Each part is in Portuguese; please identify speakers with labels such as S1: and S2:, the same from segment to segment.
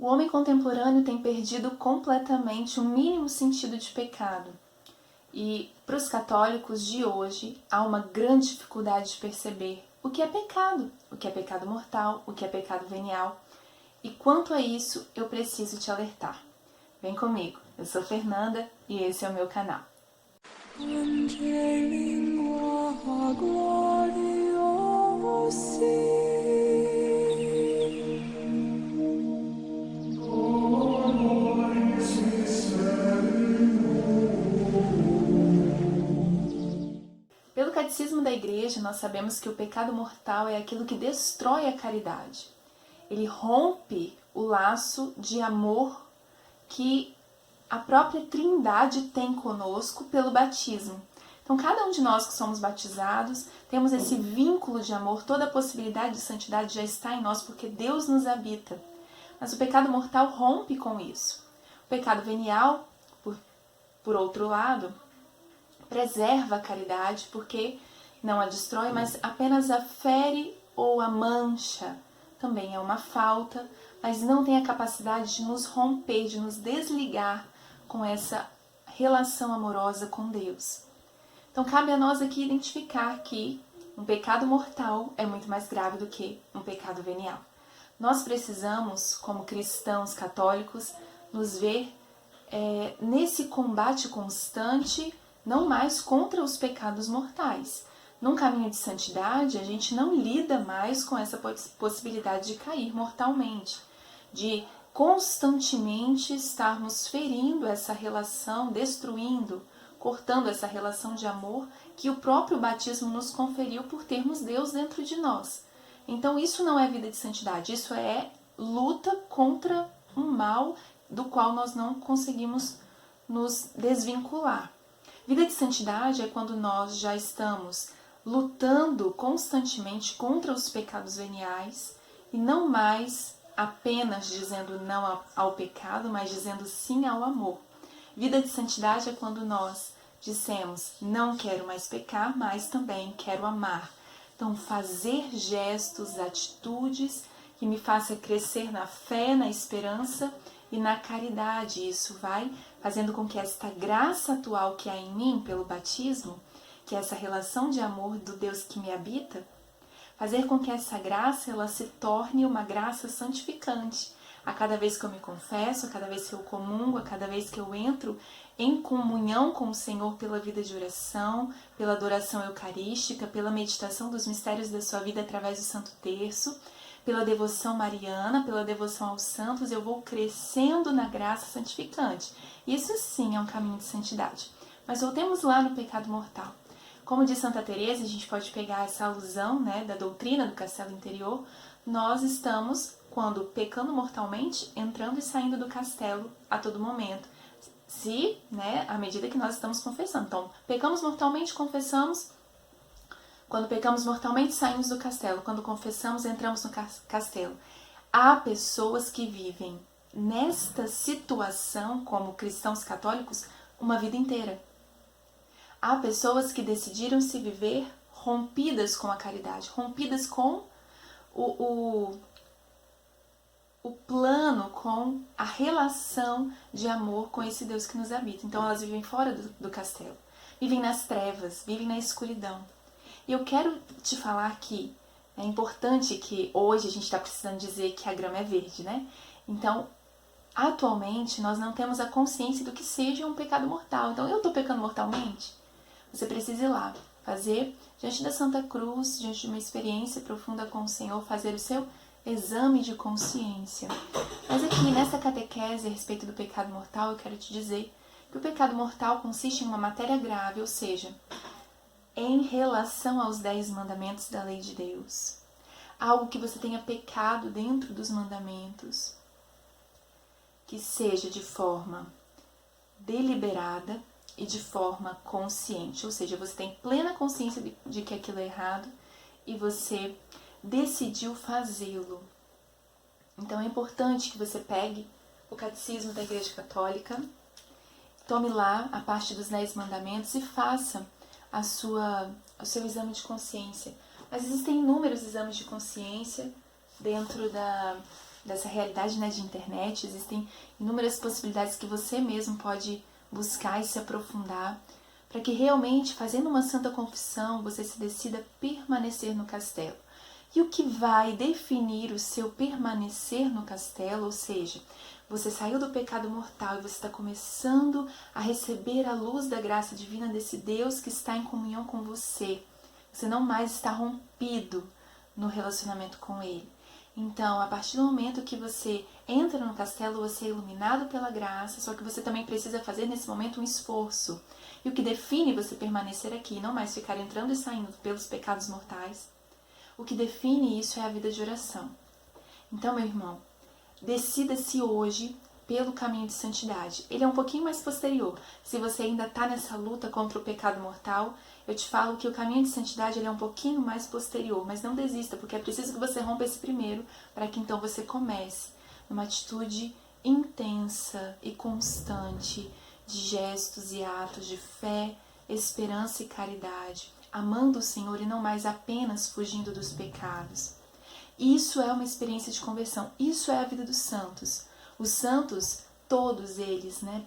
S1: O homem contemporâneo tem perdido completamente o mínimo sentido de pecado. E para os católicos de hoje há uma grande dificuldade de perceber o que é pecado mortal, o que é pecado venial. E quanto a isso, eu preciso te alertar. Vem comigo, eu sou Fernanda e esse é o meu canal. Pelo Catecismo da Igreja, nós sabemos que o pecado mortal é aquilo que destrói a caridade. Ele rompe o laço de amor que a própria Trindade tem conosco pelo batismo. Então, cada um de nós que somos batizados, temos esse vínculo de amor, toda a possibilidade de santidade já está em nós, porque Deus nos habita. Mas o pecado mortal rompe com isso. O pecado venial, por outro lado, preserva a caridade, porque não a destrói, mas apenas a fere ou a mancha. Também é uma falta, mas não tem a capacidade de nos romper, de nos desligar com essa relação amorosa com Deus. Então cabe a nós aqui identificar que um pecado mortal é muito mais grave do que um pecado venial. Nós precisamos, como cristãos católicos, nos ver nesse combate constante, não mais contra os pecados mortais. Num caminho de santidade, a gente não lida mais com essa possibilidade de cair mortalmente, de constantemente estarmos ferindo essa relação, destruindo, cortando essa relação de amor que o próprio batismo nos conferiu por termos Deus dentro de nós. Então isso não é vida de santidade, isso é luta contra um mal do qual nós não conseguimos nos desvincular. Vida de santidade é quando nós já estamos lutando constantemente contra os pecados veniais e não mais apenas dizendo não ao pecado, mas dizendo sim ao amor. Vida de santidade é quando nós dissemos não quero mais pecar, mas também quero amar. Então, fazer gestos, atitudes que me façam crescer na fé, na esperança e na caridade. Isso vai fazendo com que esta graça atual que há em mim pelo batismo, que é essa relação de amor do Deus que me habita, fazer com que essa graça ela se torne uma graça santificante. A cada vez que eu me confesso, a cada vez que eu comungo, a cada vez que eu entro em comunhão com o Senhor pela vida de oração, pela adoração eucarística, pela meditação dos mistérios da sua vida através do Santo Terço, pela devoção mariana, pela devoção aos santos, eu vou crescendo na graça santificante. Isso sim é um caminho de santidade. Mas voltemos lá no pecado mortal. Como diz Santa Teresa, a gente pode pegar essa alusão da doutrina do castelo interior, nós estamos, quando pecando mortalmente, entrando e saindo do castelo a todo momento. À medida que nós estamos confessando. Então, pecamos mortalmente, confessamos. Quando pecamos mortalmente, saímos do castelo. Quando confessamos, entramos no castelo. Há pessoas que vivem nesta situação, como cristãos católicos, uma vida inteira. Há pessoas que decidiram se viver rompidas com a caridade, rompidas com o plano, com a relação de amor com esse Deus que nos habita. Então elas vivem fora do castelo, vivem nas trevas, vivem na escuridão. E eu quero te falar que é importante que hoje a gente está precisando dizer que a grama é verde, Então, atualmente nós não temos a consciência do que seja um pecado mortal. Então, eu estou pecando mortalmente? Você precisa ir lá, fazer diante da Santa Cruz, diante de uma experiência profunda com o Senhor, fazer o seu exame de consciência. Mas aqui, nessa catequese a respeito do pecado mortal, eu quero te dizer que o pecado mortal consiste em uma matéria grave, ou seja, em relação aos 10 mandamentos da lei de Deus. Algo que você tenha pecado dentro dos mandamentos, que seja de forma deliberada e de forma consciente, ou seja, você tem plena consciência de que aquilo é errado e você decidiu fazê-lo. Então é importante que você pegue o Catecismo da Igreja Católica, tome lá a parte dos 10 mandamentos e faça o seu exame de consciência. Mas existem inúmeros exames de consciência dentro dessa realidade, né, de internet, existem inúmeras possibilidades que você mesmo pode buscar e se aprofundar, para que realmente, fazendo uma santa confissão, você se decida permanecer no castelo. E o que vai definir o seu permanecer no castelo, ou seja, você saiu do pecado mortal e você está começando a receber a luz da graça divina desse Deus que está em comunhão com você. Você não mais está rompido no relacionamento com Ele. Então, a partir do momento que você entra no castelo, você é iluminado pela graça, só que você também precisa fazer nesse momento um esforço. E o que define você permanecer aqui, não mais ficar entrando e saindo pelos pecados mortais, o que define isso é a vida de oração. Então, meu irmão, decida-se hoje pelo caminho de santidade. Ele é um pouquinho mais posterior. Se você ainda está nessa luta contra o pecado mortal, eu te falo que o caminho de santidade ele é um pouquinho mais posterior, mas não desista, porque é preciso que você rompa esse primeiro, para que então você comece numa atitude intensa e constante de gestos e atos de fé, esperança e caridade, amando o Senhor e não mais apenas fugindo dos pecados. Isso é uma experiência de conversão, isso é a vida dos santos. Os santos, todos eles, né,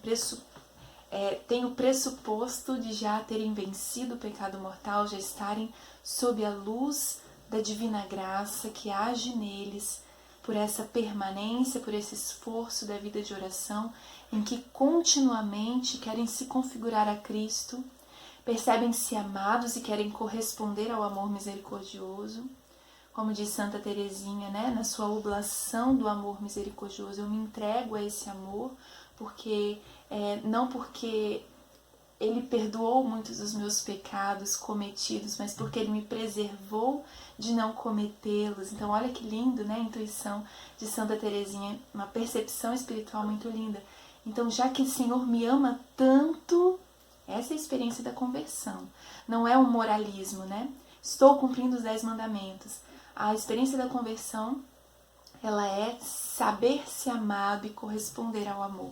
S1: têm o pressuposto de já terem vencido o pecado mortal, já estarem sob a luz da divina graça que age neles, por essa permanência, por esse esforço da vida de oração, em que continuamente querem se configurar a Cristo, percebem-se amados e querem corresponder ao amor misericordioso. Como diz Santa Teresinha, né, na sua oblação do amor misericordioso, eu me entrego a esse amor, não porque Ele perdoou muitos dos meus pecados cometidos, mas porque Ele me preservou de não cometê-los. Então, olha que lindo, né, a intuição de Santa Teresinha, uma percepção espiritual muito linda. Então, já que o Senhor me ama tanto, essa é a experiência da conversão. Não é um moralismo, né? Estou cumprindo os 10 mandamentos. A experiência da conversão, ela é saber-se amado e corresponder ao amor.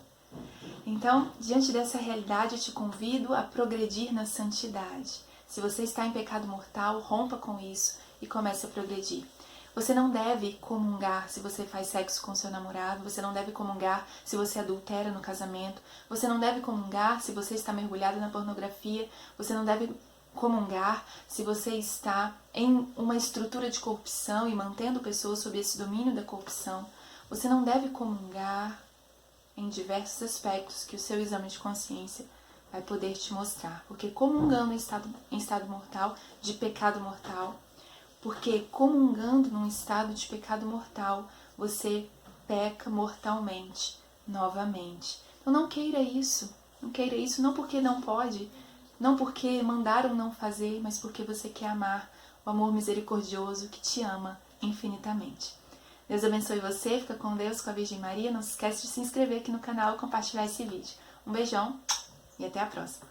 S1: Então, diante dessa realidade, eu te convido a progredir na santidade. Se você está em pecado mortal, rompa com isso e comece a progredir. Você não deve comungar se você faz sexo com seu namorado, você não deve comungar se você adultera no casamento, você não deve comungar se você está mergulhado na pornografia, você não deve comungar se você está em uma estrutura de corrupção e mantendo pessoas sob esse domínio da corrupção. Você não deve comungar em diversos aspectos que o seu exame de consciência vai poder te mostrar. Porque comungando em estado mortal, de pecado mortal, porque comungando num estado de pecado mortal, você peca mortalmente, novamente. Então não queira isso não porque não pode, não porque mandaram não fazer, mas porque você quer amar o amor misericordioso que te ama infinitamente. Deus abençoe você, fica com Deus, com a Virgem Maria. Não se esquece de se inscrever aqui no canal e compartilhar esse vídeo. Um beijão e até a próxima.